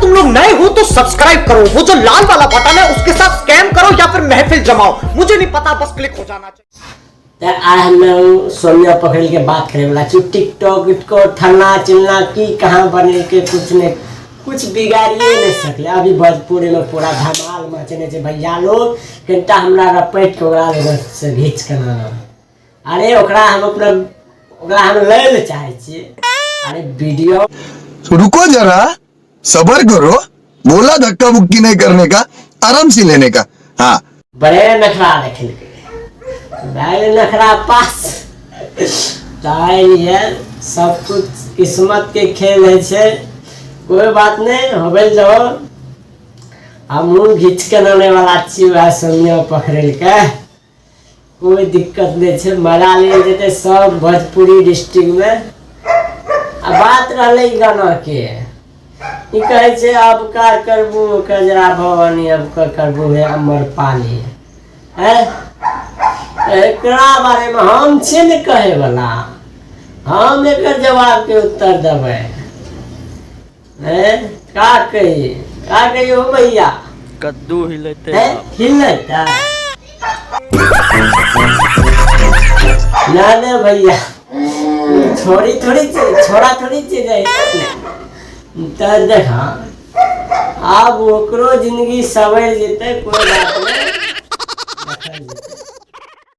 तुम लोग नए हो तो सब्सक्राइब करो, वो जो लाल वाला बटन है उसके साथ स्कैम करो या फिर महफिल जमाओ, मुझे नहीं पता, बस क्लिक हो जाना चाहिए। आज हम सोनिया पकड़ के बात करे वाला छी। टिकटॉक इटको ठन्ना चिलना की कहाँ बने के कुछ बिगाड़िए नहीं सकले। अभी भोजपुरी में पूरा धमाल मचने से भैया लोग कनिटा हमरा रपट के ओकरा लोग से घींच के ना अरे ओकरा हम अपना ओकरा हम ले ले चाहे छी। अरे वीडियो रुको जरा सबर करो, बोला धक्का मुक्की नहीं करने का, आराम से लेने का। हाँ बड़े नखरा देखे नखरा पास है, सब कुछ किस्मत के खेल है। कोई बात नहीं होबे जाओ, हम घींच के लाने वाला छी सोनिया पकड़ के, कोई दिक्कत नहीं है। मजा ले जेते सब भोजपुरी डिस्ट्रिक्ट में। अब बात रही गाना के कहे छे अब का करबू कजरा भवानी, अब का करबू है अमर पाली है। एकरा बारे में हम छे न कहे वाला, हम एक जवाब के उत्तर देवे। का कही हो भैया? कद्दू हिलते हिलता ना भैया, छोड़ा थोड़ी चीज है। तो देखा अब ओकरो जिंदगी सवर जेते, कोई बात नहीं।